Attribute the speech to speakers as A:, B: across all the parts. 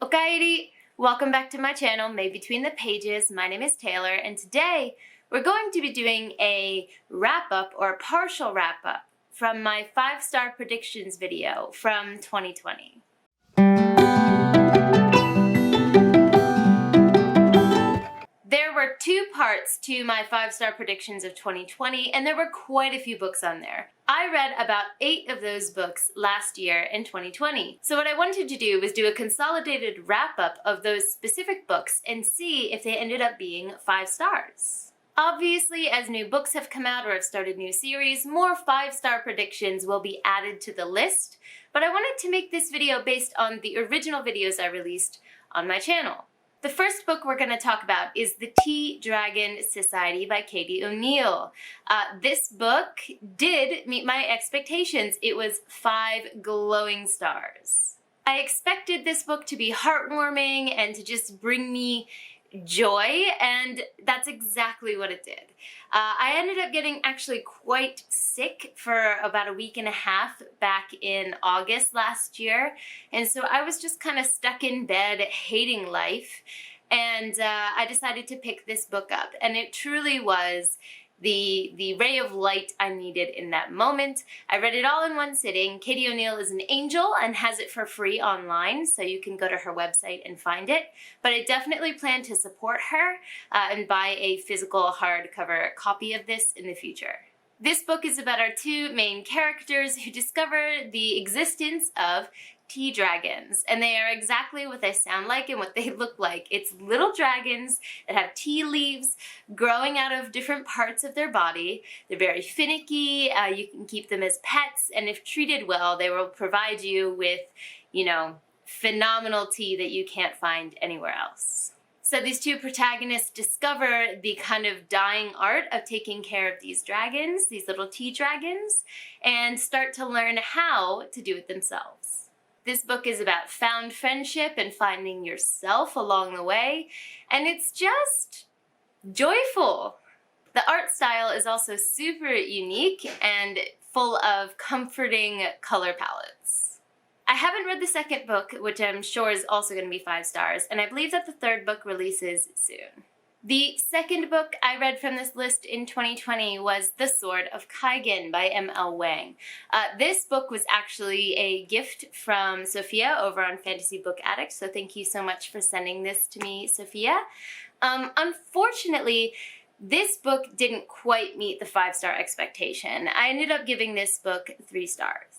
A: Okaeri! Welcome back to my channel, Made Between the Pages. My name is Taylor, and today we're going to be doing a wrap-up or a partial wrap-up from my 5-star predictions video from 2020. There were 2 parts to my 5-star predictions of 2020, and there were quite a few books on there. I read about 8 of those books last year in 2020. So what I wanted to do was do a consolidated wrap-up of those specific books and see if they ended up being 5 stars. Obviously, as new books have come out or have started new series, more 5-star predictions will be added to the list, but I wanted to make this video based on the original videos I released on my channel. The first book we're going to talk about is The Tea Dragon Society by Katie O'Neill. This book did meet my expectations. It was 5 glowing stars. I expected this book to be heartwarming and to just bring me joy, and that's exactly what it did. I ended up getting actually quite sick for about a week and a half back in August last year, and so I was just kind of stuck in bed hating life, and I decided to pick this book up, and it truly was the ray of light I needed in that moment. I read it all in one sitting. Katie O'Neill is an angel and has it for free online, so you can go to her website and find it. But I definitely plan to support her and buy a physical hardcover copy of this in the future. This book is about our 2 main characters who discover the existence of tea dragons, and they are exactly what they sound like and what they look like. It's little dragons that have tea leaves growing out of different parts of their body. They're very finicky. You can keep them as pets, and if treated well, they will provide you with, phenomenal tea that you can't find anywhere else. So these 2 protagonists discover the kind of dying art of taking care of these dragons, these little tea dragons, and start to learn how to do it themselves. This book is about found friendship and finding yourself along the way, and it's just joyful. The art style is also super unique and full of comforting color palettes. I haven't read the second book, which I'm sure is also going to be 5 stars, and I believe that the 3rd book releases soon. The second book I read from this list in 2020 was The Sword of Kygen by M.L. Wang. This book was actually a gift from Sophia over on Fantasy Book Addict, so thank you so much for sending this to me, Sophia. Unfortunately, this book didn't quite meet the 5-star expectation. I ended up giving this book 3 stars.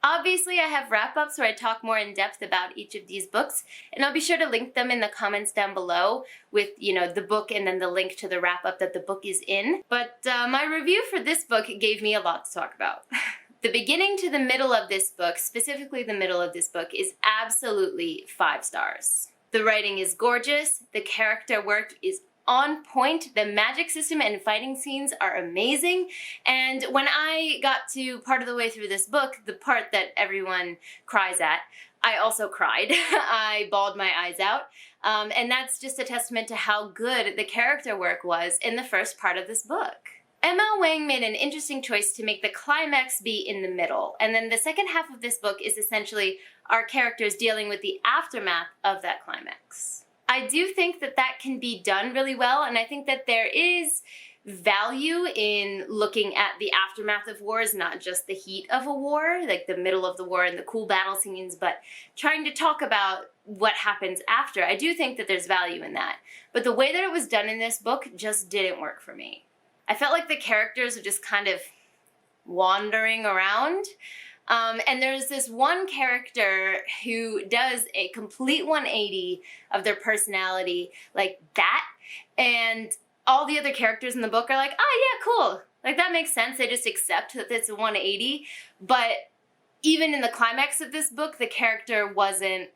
A: Obviously, I have wrap-ups where I talk more in depth about each of these books, and I'll be sure to link them in the comments down below with, the book and then the link to the wrap-up that the book is in. But my review for this book gave me a lot to talk about. The beginning to the middle of this book, specifically the middle of this book, is absolutely 5 stars. The writing is gorgeous, the character work is on point, the magic system and fighting scenes are amazing, and when I got to part of the way through this book, the part that everyone cries at, I also cried. I bawled my eyes out, and that's just a testament to how good the character work was in the first part of this book. M.L. Wang made an interesting choice to make the climax be in the middle, and then the second half of this book is essentially our characters dealing with the aftermath of that climax. I do think that that can be done really well, and I think that there is value in looking at the aftermath of wars, not just the heat of a war, like the middle of the war and the cool battle scenes, but trying to talk about what happens after. I do think that there's value in that, but the way that it was done in this book just didn't work for me. I felt like the characters were just kind of wandering around. And there's this one character who does a complete 180 of their personality like that, and all the other characters in the book are like, oh yeah, cool, like that makes sense, they just accept that it's a 180, but even in the climax of this book, the character wasn't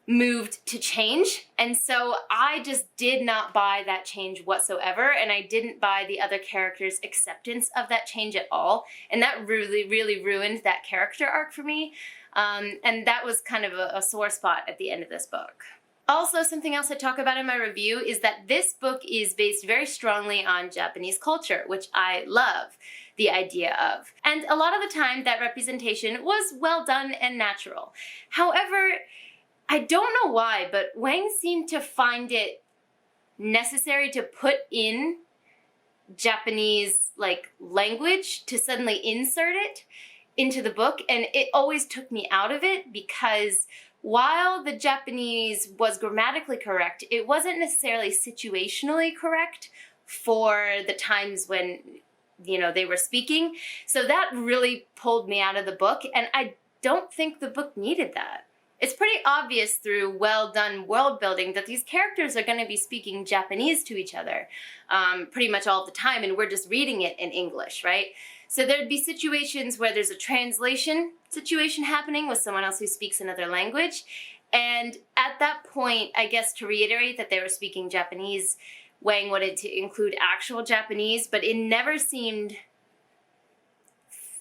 A: moved to change, and so I just did not buy that change whatsoever, and I didn't buy the other characters' acceptance of that change at all, and that really ruined that character arc for me, and that was kind of a sore spot at the end of this book. Also, something else I talk about in my review is that this book is based very strongly on Japanese culture, which I love the idea of, and a lot of the time that representation was well done and natural. However, I don't know why, but Wang seemed to find it necessary to put in Japanese like language to suddenly insert it into the book, and it always took me out of it because while the Japanese was grammatically correct, it wasn't necessarily situationally correct for the times when, you know, they were speaking. So that really pulled me out of the book, and I don't think the book needed that. It's pretty obvious through well done world building that these characters are going to be speaking Japanese to each other pretty much all the time, and we're just reading it in English, right? So there'd be situations where there's a translation situation happening with someone else who speaks another language, and at that point, I guess to reiterate that they were speaking Japanese, Wang wanted to include actual Japanese, but it never seemed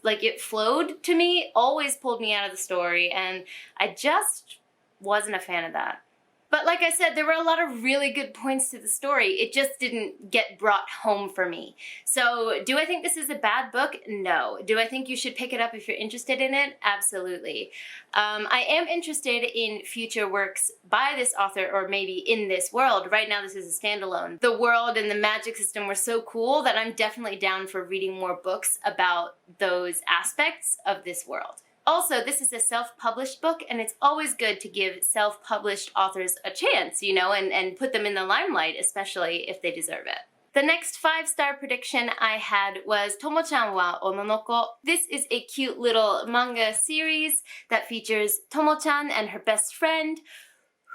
A: like it flowed to me, always pulled me out of the story, and I just wasn't a fan of that. But like I said, there were a lot of really good points to the story. It just didn't get brought home for me. So do I think this is a bad book? No. Do I think you should pick it up if you're interested in it? Absolutely. I am interested in future works by this author, or maybe in this world. Right now this is a standalone. The world and the magic system were so cool that I'm definitely down for reading more books about those aspects of this world. Also, this is a self-published book, and it's always good to give self-published authors a chance, you know, and put them in the limelight, especially if they deserve it. The next 5-star prediction I had was Tomo-chan wa onnanoko. This is a cute little manga series that features Tomo-chan and her best friend,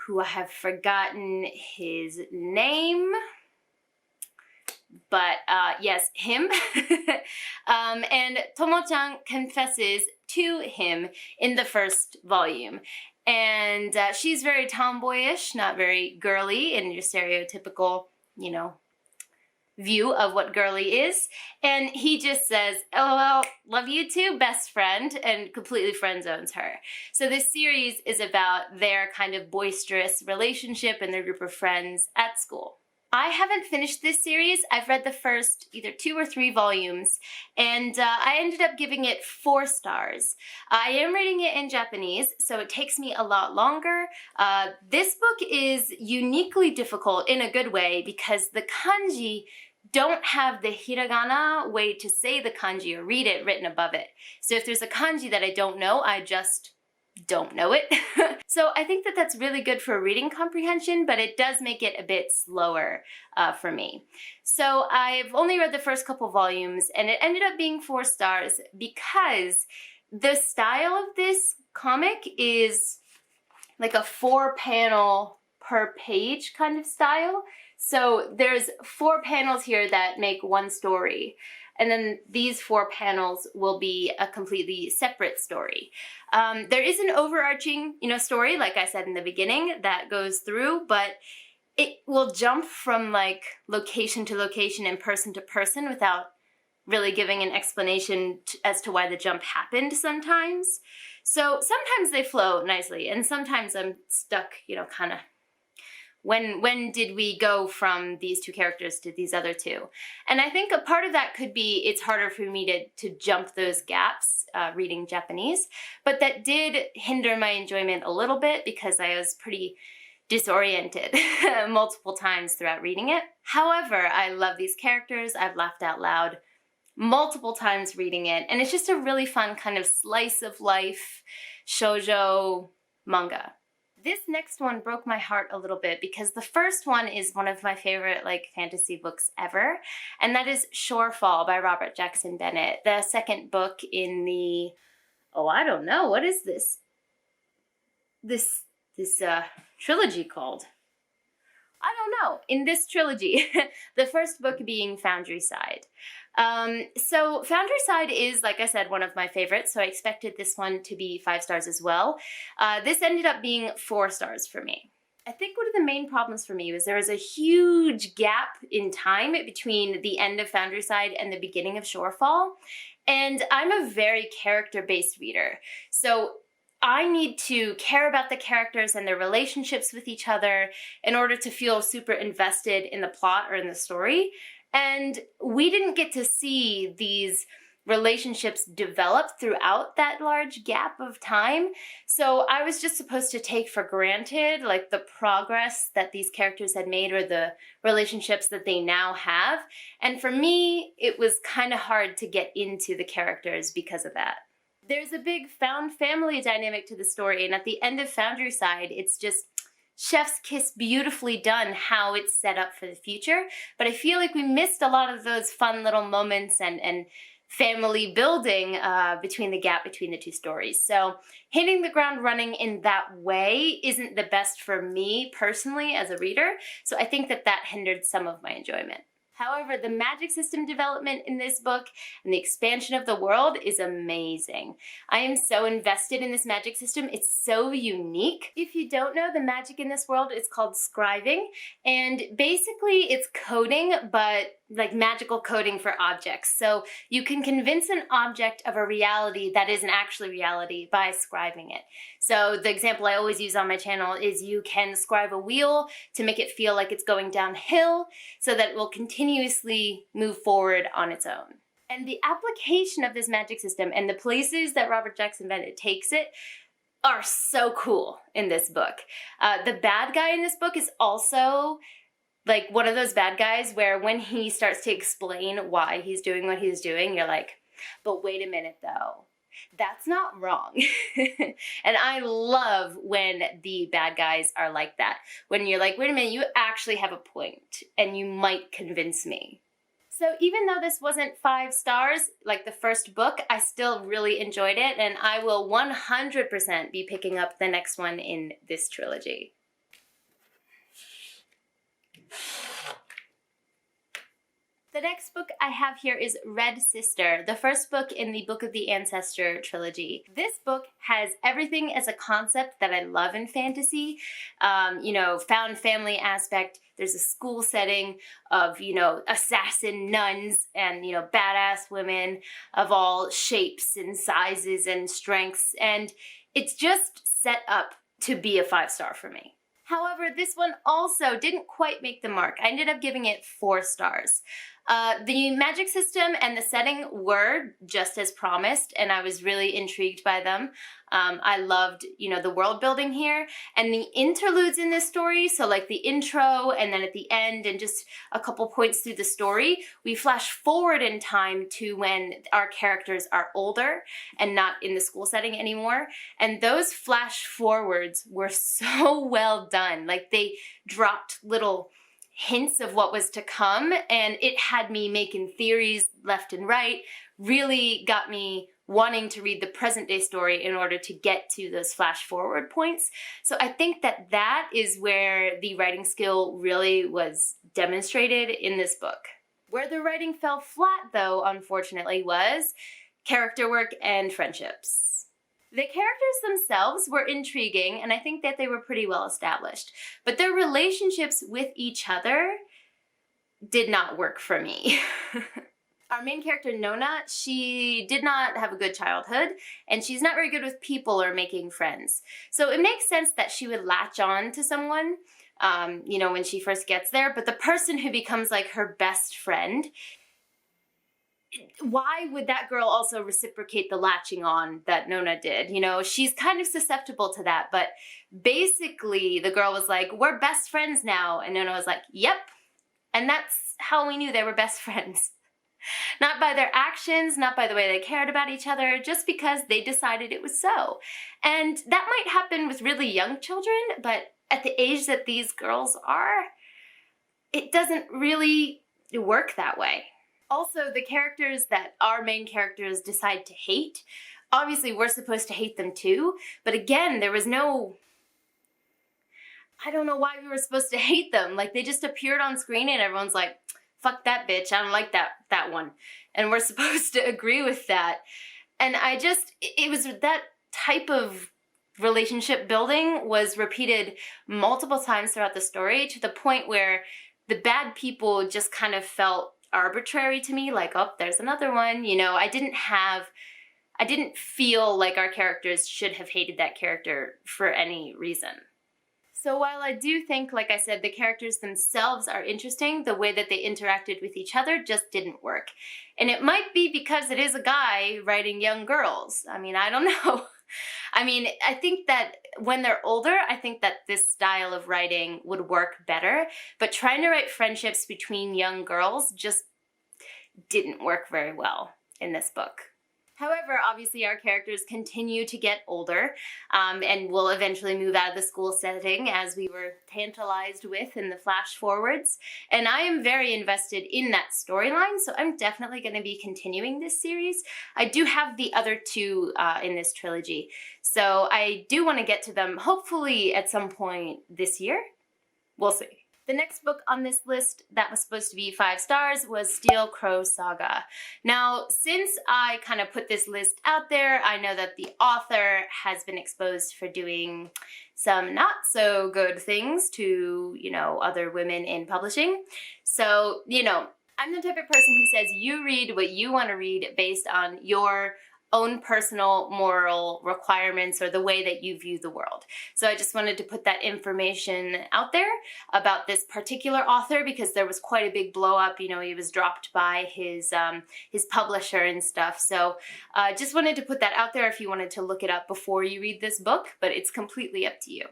A: who I have forgotten his name. But yes, him. And Tomo-chan confesses to him in the first volume. And she's very tomboyish, not very girly in your stereotypical, you know, view of what girly is. And he just says, "LOL, love you too, best friend," and completely friend zones her. So this series is about their kind of boisterous relationship and their group of friends at school. I haven't finished this series. I've read the first either 2 or 3 volumes, and I ended up giving it 4 stars. I am reading it in Japanese, so it takes me a lot longer. This book is uniquely difficult in a good way because the kanji don't have the hiragana way to say the kanji or read it written above it. So if there's a kanji that I don't know, I just don't know it. So I think that that's really good for reading comprehension, but it does make it a bit slower for me. So I've only read the first couple volumes, and it ended up being 4 stars because the style of this comic is like a 4-panel per page kind of style. So there's 4 panels here that make one story. And then these 4 panels will be a completely separate story. There is an overarching, you know, story, like I said in the beginning, that goes through, but it will jump from like location to location and person to person without really giving an explanation as to why the jump happened sometimes. So sometimes they flow nicely, and sometimes I'm stuck, you know, kind of, when did we go from these 2 characters to these other 2? And I think a part of that could be it's harder for me to jump those gaps reading Japanese, but that did hinder my enjoyment a little bit because I was pretty disoriented multiple times throughout reading it. However, I love these characters. I've laughed out loud multiple times reading it, and it's just a really fun kind of slice of life shoujo manga. This next one broke my heart a little bit because the first one is one of my favorite like fantasy books ever, and that is Shorefall by Robert Jackson Bennett, the second book in the, oh, I don't know, what is this? This trilogy called? I don't know, in this trilogy. The first book being Foundry Side. So Foundry Side is, like I said, one of my favorites, so I expected this one to be 5 stars as well. This ended up being 4 stars for me. I think one of the main problems for me was there was a huge gap in time between the end of Foundry Side and the beginning of Shorefall, and I'm a very character-based reader, so I need to care about the characters and their relationships with each other in order to feel super invested in the plot or in the story. And we didn't get to see these relationships develop throughout that large gap of time. So I was just supposed to take for granted like the progress that these characters had made or the relationships that they now have. And for me, it was kind of hard to get into the characters because of that. There's a big found family dynamic to the story, and at the end of Foundry Side, it's just chef's kiss beautifully done how it's set up for the future. But I feel like we missed a lot of those fun little moments and family building between the gap between the two stories. So hitting the ground running in that way isn't the best for me personally as a reader. So I think that that hindered some of my enjoyment. However, the magic system development in this book and the expansion of the world is amazing. I am so invested in this magic system. It's so unique. If you don't know, the magic in this world is called scriving, and basically it's coding, but like magical coding for objects. So you can convince an object of a reality that isn't actually reality by scriving it. So the example I always use on my channel is you can scrive a wheel to make it feel like it's going downhill so that it will continuously move forward on its own. And the application of this magic system and the places that Robert Jackson Bennett takes it are so cool in this book. The bad guy in this book is also like one of those bad guys where when he starts to explain why he's doing what he's doing, you're like, but wait a minute though, that's not wrong. And I love when the bad guys are like that. When you're like, wait a minute, you actually have a point and you might convince me. So even though this wasn't 5 stars like the first book, I still really enjoyed it, and I will 100% be picking up the next one in this trilogy. The next book I have here is Red Sister, the first book in the Book of the Ancestor trilogy. This book has everything as a concept that I love in fantasy. Found family aspect. There's a school setting of, assassin nuns and, badass women of all shapes and sizes and strengths. And it's just set up to be a 5-star for me. However, this one also didn't quite make the mark. I ended up giving it 4 stars. The magic system and the setting were just as promised, and I was really intrigued by them. I loved, the world building here and the interludes in this story. So like the intro and then at the end and just a couple points through the story, we flash forward in time to when our characters are older and not in the school setting anymore. And those flash forwards were so well done. Like they dropped little hints of what was to come, and it had me making theories left and right, really got me wanting to read the present day story in order to get to those flash forward points. So I think that that is where the writing skill really was demonstrated in this book. Where the writing fell flat though, unfortunately, was character work and friendships. The characters themselves were intriguing, and I think that they were pretty well established, but their relationships with each other did not work for me. Our main character, Nona, she did not have a good childhood, and she's not very good with people or making friends. So it makes sense that she would latch on to someone, when she first gets there, but the person who becomes like her best friend, why would that girl also reciprocate the latching on that Nona did? She's kind of susceptible to that, but basically the girl was like, we're best friends now. And Nona was like, yep. And that's how we knew they were best friends. Not by their actions, not by the way they cared about each other, just because they decided it was so. And that might happen with really young children, but at the age that these girls are, it doesn't really work that way. Also, the characters that our main characters decide to hate, obviously we're supposed to hate them too, but again, there was no, I don't know why we were supposed to hate them. Like, they just appeared on screen and everyone's like, fuck that bitch, I don't like that one. And we're supposed to agree with that. And it was that type of relationship building was repeated multiple times throughout the story to the point where the bad people just kind of felt arbitrary to me, like, oh, there's another one. I didn't feel like our characters should have hated that character for any reason. So while I do think, like I said, the characters themselves are interesting, the way that they interacted with each other just didn't work. And it might be because it is a guy writing young girls. I mean, I don't know. I mean, I think that when they're older, I think that this style of writing would work better. But trying to write friendships between young girls just didn't work very well in this book. However, obviously our characters continue to get older and will eventually move out of the school setting, as we were tantalized with in the flash forwards. And I am very invested in that storyline, so I'm definitely going to be continuing this series. I do have the other two in this trilogy, so I do want to get to them hopefully at some point this year. We'll see. The next book on this list that was supposed to be 5 stars was Steel Crow Saga. Now, since I kind of put this list out there, I know that the author has been exposed for doing some not so good things to, other women in publishing. So, I'm the type of person who says you read what you want to read based on your own personal moral requirements or the way that you view the world. So I just wanted to put that information out there about this particular author because there was quite a big blow up. He was dropped by his publisher and stuff. So just wanted to put that out there if you wanted to look it up before you read this book, but it's completely up to you.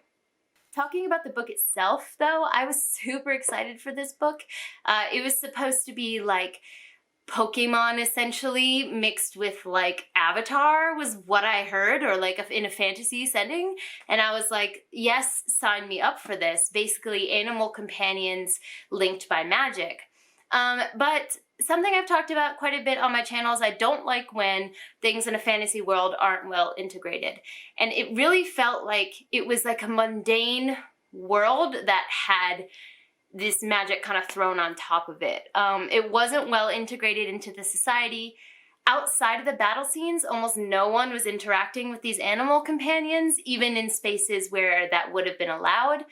A: Talking about the book itself, though, I was super excited for this book. It was supposed to be like Pokemon essentially mixed with like Avatar was what I heard, or like in a fantasy setting, and I was like, yes, sign me up for this. Basically animal companions linked by magic. But something I've talked about quite a bit on my channel is I don't like when things in a fantasy world aren't well integrated, and it really felt like it was like a mundane world that had this magic kind of thrown on top of it. It wasn't well integrated into the society. Outside of the battle scenes, almost no one was interacting with these animal companions, even in spaces where that would have been allowed.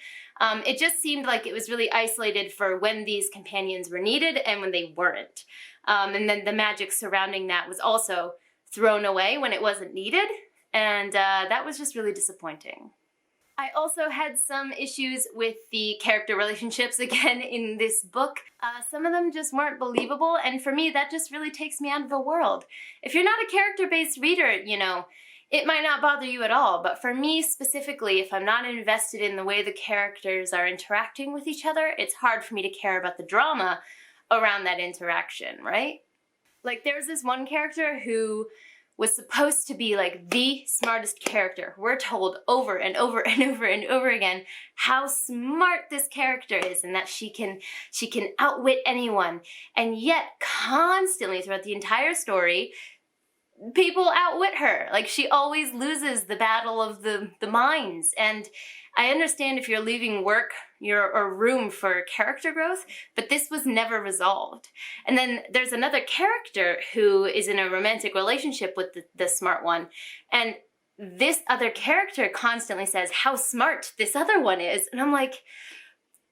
A: It just seemed like it was really isolated for when these companions were needed and when they weren't. And then the magic surrounding that was also thrown away when it wasn't needed, and that was just really disappointing. I also had some issues with the character relationships again in this book. Some of them just weren't believable, and for me that just really takes me out of the world. If you're not a character-based reader, it might not bother you at all, but for me specifically, if I'm not invested in the way the characters are interacting with each other, it's hard for me to care about the drama around that interaction, right? Like there's this one character who was supposed to be like the smartest character. We're told over and over and over and over again how smart this character is and that she can outwit anyone. And yet constantly throughout the entire story, people outwit her. Like she always loses the battle of the minds. And I understand if you're leaving work or room for character growth, but this was never resolved. And then there's another character who is in a romantic relationship with the smart one, and this other character constantly says how smart this other one is, and I'm like,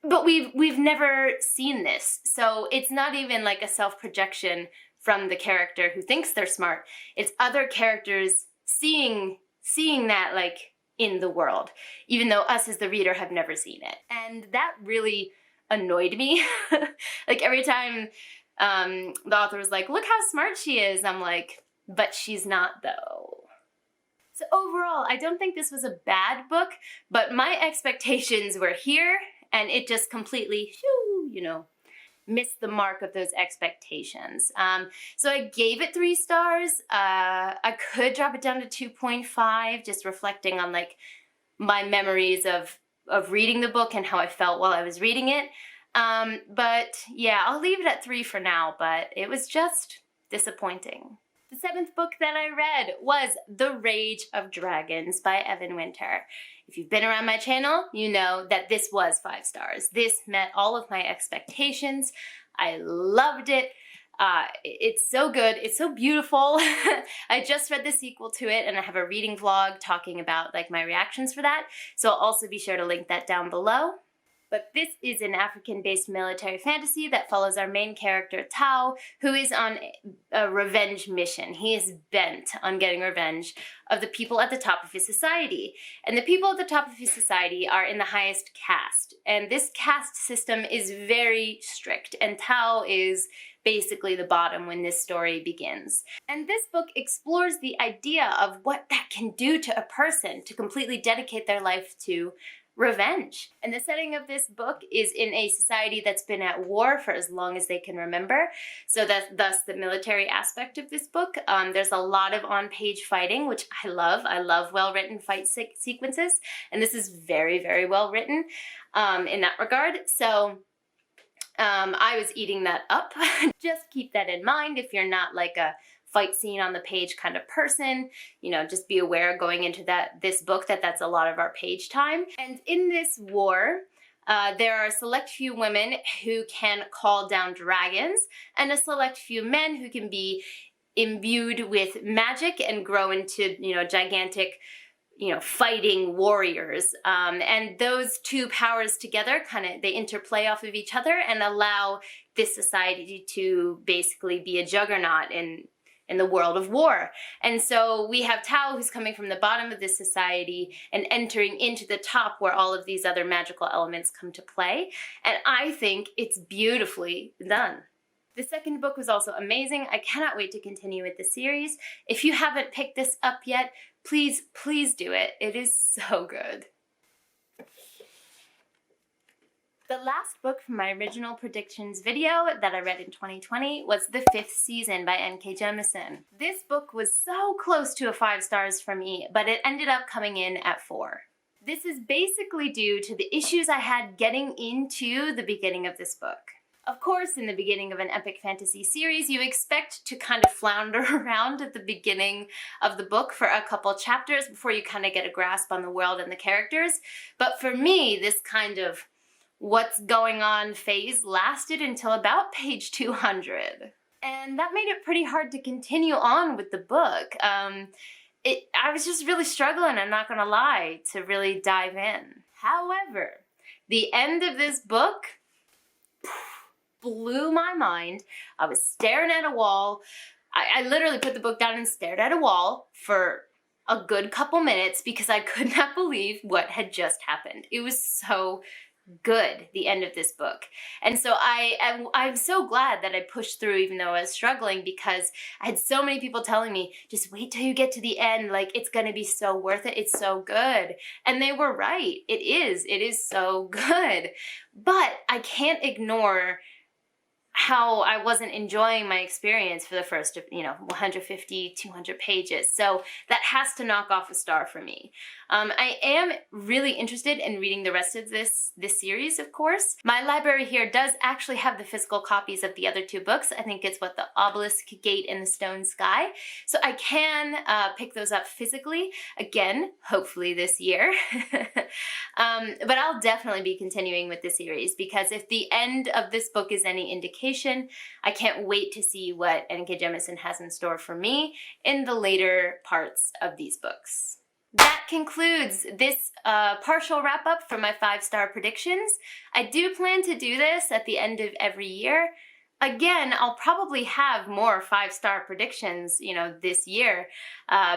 A: but we've never seen this. So it's not even like a self-projection from the character who thinks they're smart. It's other characters seeing that like in the world, even though us as the reader have never seen it. And that really annoyed me. Like every time the author was like, look how smart she is, I'm like, but she's not though. So overall, I don't think this was a bad book, but my expectations were here and it just completely, missed the mark of those expectations. So I gave it 3 stars. I could drop it down to 2.5, just reflecting on like my memories of reading the book and how I felt while I was reading it. But yeah, I'll leave it at 3 for now, but it was just disappointing. The 7th book that I read was The Rage of Dragons by Evan Winter. If you've been around my channel, you know that this was 5 stars. This met all of my expectations. I loved it. It's so good. It's so beautiful. I just read the sequel to it, and I have a reading vlog talking about like my reactions for that. So I'll also be sure to link that down below. But this is an African-based military fantasy that follows our main character, Tao, who is on a revenge mission. He is bent on getting revenge of the people at the top of his society. And the people at the top of his society are in the highest caste. And this caste system is very strict, and Tao is basically the bottom when this story begins. And this book explores the idea of what that can do to a person to completely dedicate their life to revenge. And the setting of this book is in a society that's been at war for as long as they can remember. So that's thus the military aspect of this book. There's a lot of on-page fighting, which I love. I love well-written fight sequences. And this is very, very well written in that regard. So I was eating that up. Just keep that in mind if you're not like a fight scene on the page kind of person. You know, just be aware going into this book that that's a lot of our page time. And in this war, there are a select few women who can call down dragons, and a select few men who can be imbued with magic and grow into, you know, gigantic, you know, fighting warriors. And those two powers together they interplay off of each other and allow this society to basically be a juggernaut in the world of war. And so we have Tao, who's coming from the bottom of this society and entering into the top where all of these other magical elements come to play. And I think it's beautifully done. The second book was also amazing. I cannot wait to continue with the series. If you haven't picked this up yet, please, please do it. It is so good. The last book from my original predictions video that I read in 2020 was The Fifth Season by N.K. Jemisin. This book was so close to a 5 stars for me, but it ended up coming in at 4. This is basically due to the issues I had getting into the beginning of this book. Of course, in the beginning of an epic fantasy series, you expect to kind of flounder around at the beginning of the book for a couple chapters before you kind of get a grasp on the world and the characters. But for me, this kind of what's going on phase lasted until about page 200. And that made it pretty hard to continue on with the book. I was just really struggling, I'm not gonna lie, to really dive in. However, the end of this book blew my mind. I was staring at a wall. I literally put the book down and stared at a wall for a good couple minutes because I could not believe what had just happened. It was so good, the end of this book. And so I'm so glad that I pushed through even though I was struggling, because I had so many people telling me, just wait till you get to the end, like it's gonna be so worth it, it's so good. And they were right, it is so good. But I can't ignore how I wasn't enjoying my experience for the first, 150, 200 pages. So that has to knock off a star for me. I am really interested in reading the rest of this series, of course. My library here does actually have the physical copies of the other 2 books. I think it's the Obelisk Gate and the Stone Sky. So I can pick those up physically, again, hopefully this year. But I'll definitely be continuing with the series, because if the end of this book is any indication, I can't wait to see what N.K. Jemisin has in store for me in the later parts of these books. That concludes this partial wrap-up for my 5-star predictions. I do plan to do this at the end of every year. Again, I'll probably have more 5-star predictions, this year,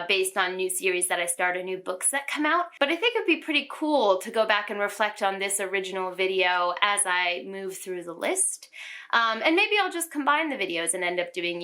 A: based on new series that I start or new books that come out. But I think it'd be pretty cool to go back and reflect on this original video as I move through the list. And maybe I'll just combine the videos and end up doing,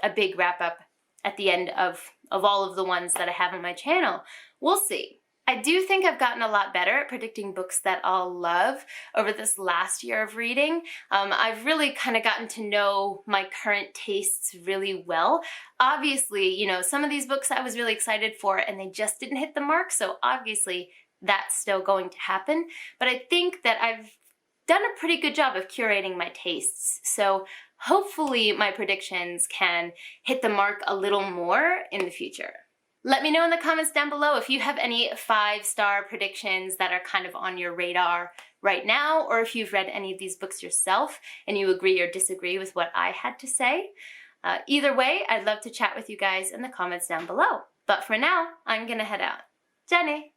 A: a big wrap-up at the end of all of the ones that I have on my channel. We'll see. I do think I've gotten a lot better at predicting books that I'll love over this last year of reading. I've really kind of gotten to know my current tastes really well. Obviously, some of these books I was really excited for and they just didn't hit the mark, so obviously that's still going to happen. But I think that I've done a pretty good job of curating my tastes. So hopefully my predictions can hit the mark a little more in the future. Let me know in the comments down below if you have any 5-star predictions that are kind of on your radar right now, or if you've read any of these books yourself and you agree or disagree with what I had to say. Either way, I'd love to chat with you guys in the comments down below. But for now, I'm gonna head out. Jenny!